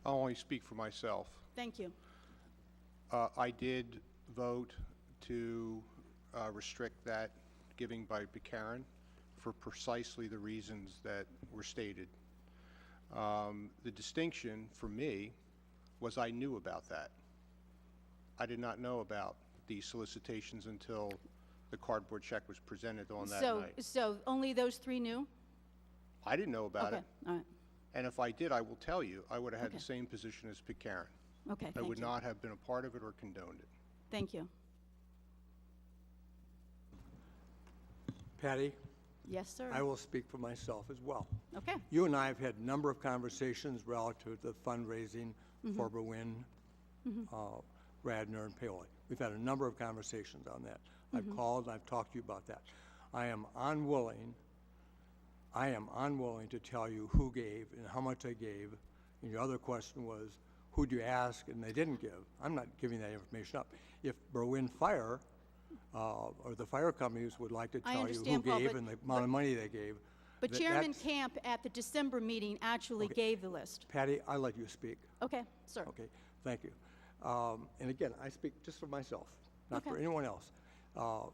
I'll only speak for myself. Thank you. I did vote to restrict that giving by Buchanan for precisely the reasons that were stated. The distinction for me was I knew about that. I did not know about these solicitations until the cardboard check was presented on that night. So only those three knew? I didn't know about Okay, it. all right. And if I did, I will tell you, I would have had Okay. the same position as Buchanan. Okay, I thank would you. not have been a part of it or condoned it. Thank you. Pattye, Yes, sir. I will speak for myself as well. Okay, You and I have had a number of conversations relative to fundraising for Berwyn, Radnor, and Paoli. We've had a number of conversations on that. I've called and I've talked to you about that. I am unwilling to tell you who gave and how much they gave. And your other question was, who'd you ask and they didn't give? I'm not giving that information up. If Berwyn Fire or the fire companies would like to tell you who understand, Paul, gave but- and the amount of money they gave. but that- Chairman that's- Kamp at the December meeting actually Okay. gave the list. Pattye, I'll let you speak. Okay, sir. Okay, thank you. And again, I speak just for myself, not for Okay. anyone else. Bob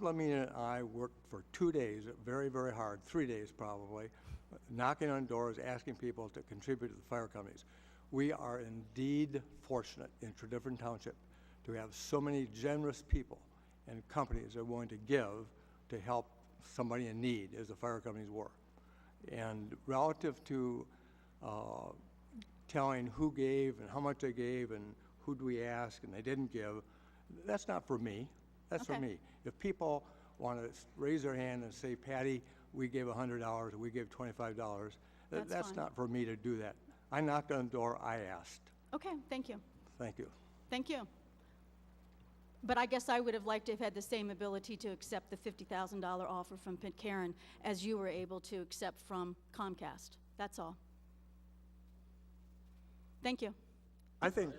Lamina and I worked for 2 days, very, very hard, 3 days probably, knocking on doors, asking people to contribute to the fire companies. We are indeed fortunate in Tredyffrin Township to have so many generous people and companies that are willing to give to help somebody in need, as the fire companies were. And relative to telling who gave and how much they gave and who do we ask and they didn't give, that's not for me. That's for Okay. me. If people want to raise their hand and say, Pattye, we gave $100 or we gave $25, That's that's fine. not for me to do that. I knocked on the door, I asked. Okay, thank you. Thank you. Thank you. But I guess I would have liked to have had the same ability to accept the $50,000 offer from Pitcairn as you were able to accept from Comcast. That's all. Thank you. I think,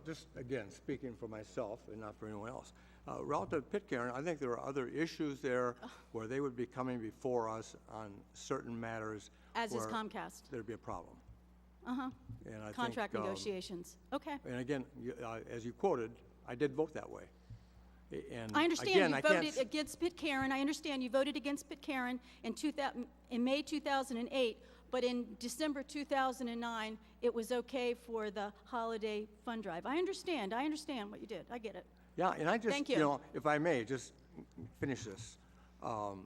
just again, speaking for myself and not for anyone else, relative to Pitcairn, I think there are other issues there where they would be coming before us on certain matters. As is where Comcast. There'd be a problem. Uh-huh. And I Contract think, negotiations. Okay. And again, as you quoted, I did vote that way. And I understand again, you I can't voted against Pitcairn. I understand you voted against Pitcairn in May 2008, but in December 2009, it was okay for the holiday fund drive. I understand what you did. I get it. Yeah, and I just, Thank you. if I may, just finish this. Pattye,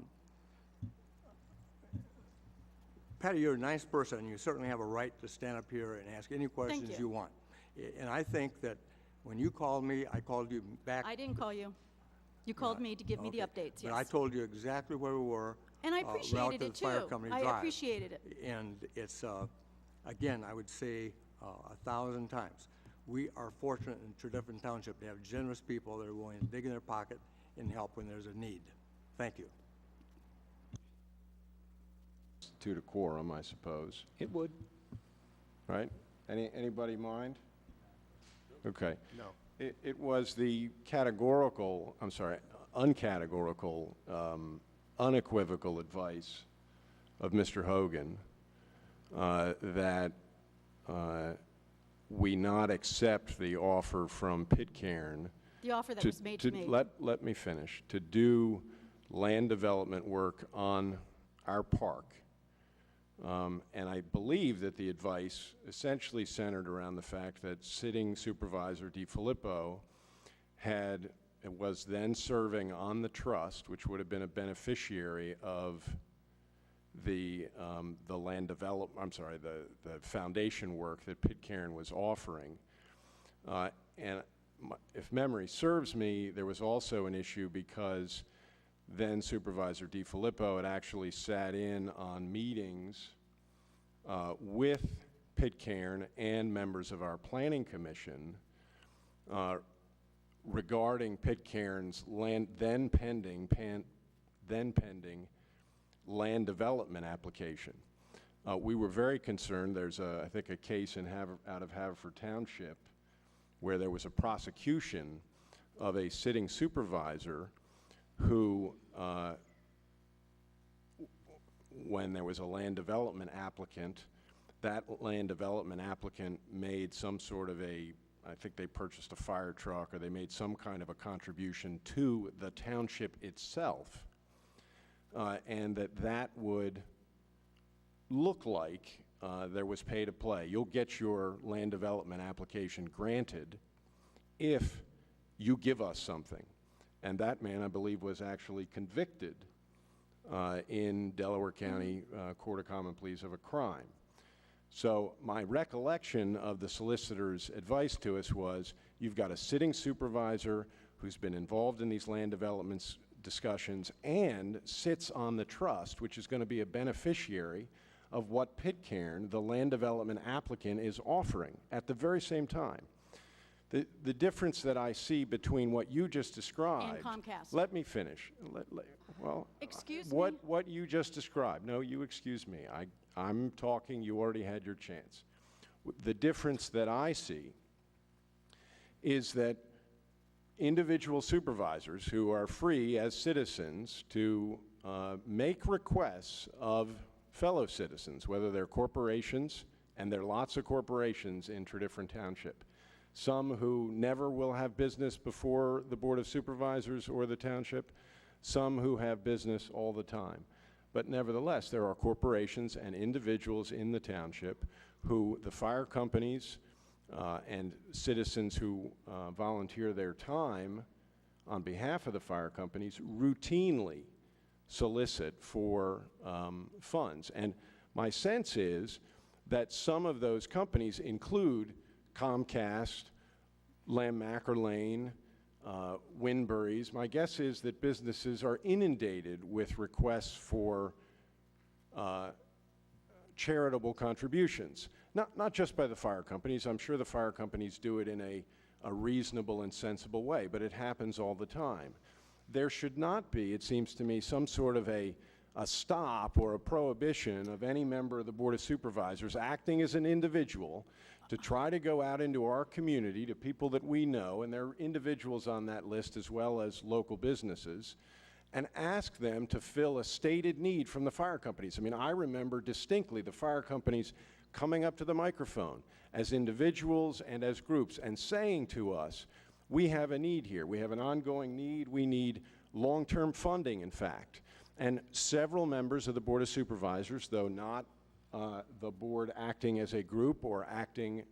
you're a nice person, and you certainly have a right to stand up here and ask any questions you want. And I think that when you called me, I called you back. I didn't call you. You called me to give me the Okay. updates, But I yes. told you exactly where we were. And I appreciated relative it to Fire too. Company I Drive. appreciated it. And it's, again, I would say 1,000 times, we are fortunate in Tredyffrin Township to have generous people that are willing to dig in their pocket and help when there's a need. Thank you. To the quorum, I suppose. It would. Right? Anybody mind? Okay. No. It was the uncategorical, unequivocal advice of Mr. Hogan that we not accept the offer from Pitcairn. The offer that was made to me. Let me finish. To do land development work on our park. And I believe that the advice essentially centered around the fact that sitting Supervisor DiFilippo was then serving on the trust, which would have been a beneficiary of the land development, the foundation work that Pitcairn was offering. And if memory serves me, there was also an issue because then Supervisor DiFilippo had actually sat in on meetings with Pitcairn and members of our planning commission regarding Pitcairn's then pending land development application. We were very concerned. There's I think a case out of Haverford Township where there was a prosecution of a sitting supervisor who, when there was a land development applicant, that land development applicant made some sort of I think they purchased a fire truck, or they made some kind of a contribution to the township itself, and that would look like there was pay to play. You'll get your land development application granted if you give us something. And that man, I believe, was actually convicted in Delaware County Court of Common Pleas of a crime. So my recollection of the solicitor's advice to us was, you've got a sitting supervisor who's been involved in these land development discussions and sits on the trust, which is going to be a beneficiary of what Pitcairn, the land development applicant, is offering at the very same time. The difference that I see between what you just described... And Comcast. Let me finish. Well, Excuse me? What you just described. No, you excuse me. I'm talking. You already had your chance. The difference that I see is that individual supervisors who are free as citizens to make requests of fellow citizens, whether they're corporations, and there are lots of corporations in Tredyffrin Township, some who never will have business before the Board of Supervisors or the township, some who have business all the time. But nevertheless, there are corporations and individuals in the township who the fire companies and citizens who volunteer their time on behalf of the fire companies routinely solicit for funds. And my sense is that some of those companies include Comcast, Lammacher-Lane, Winbury's. My guess is that businesses are inundated with requests for charitable contributions. Not just by the fire companies. I'm sure the fire companies do it in a reasonable and sensible way, but it happens all the time. There should not be, it seems to me, some sort of a stop or a prohibition of any member of the Board of Supervisors acting as an individual to try to go out into our community to people that we know, and there are individuals on that list as well as local businesses, and ask them to fill a stated need from the fire companies. I mean, I remember distinctly the fire companies coming up to the microphone as individuals and as groups and saying to us, we have a need here. We have an ongoing need. We need long-term funding, in fact. And several members of the Board of Supervisors, though not the board acting as a group or acting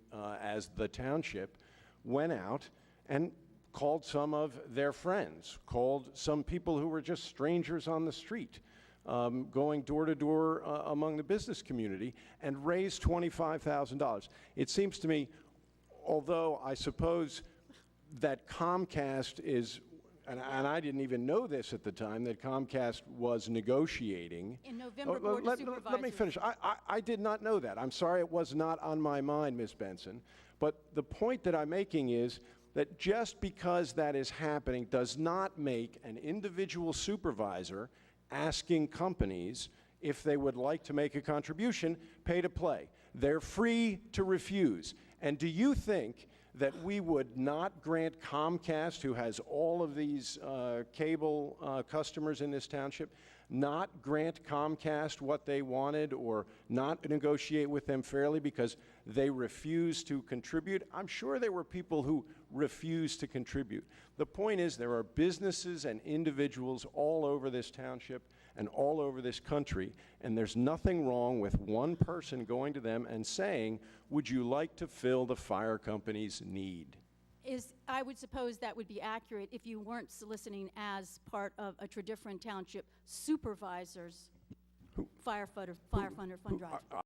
as the township, went out and called some of their friends, called some people who were just strangers on the street, going door to door among the business community, and raised $25,000. It seems to me, although I suppose that Comcast is, and I didn't even know this at the time, that Comcast was negotiating. In November, Board of Supervisors. Let me finish. I did not know that. I'm sorry it was not on my mind, Ms. Benson. But the point that I'm making is that just because that is happening does not make an individual supervisor asking companies if they would like to make a contribution pay to play. They're free to refuse. And do you think that we would not grant Comcast, who has all of these cable customers in this township, not grant Comcast what they wanted or not negotiate with them fairly because they refused to contribute? I'm sure there were people who refused to contribute. The point is there are businesses and individuals all over this township and all over this country, and there's nothing wrong with one person going to them and saying, would you like to fill the fire company's need? I would suppose that would be accurate if you weren't soliciting as part of a Tredyffrin Township Supervisors Firefighter Fund Drive.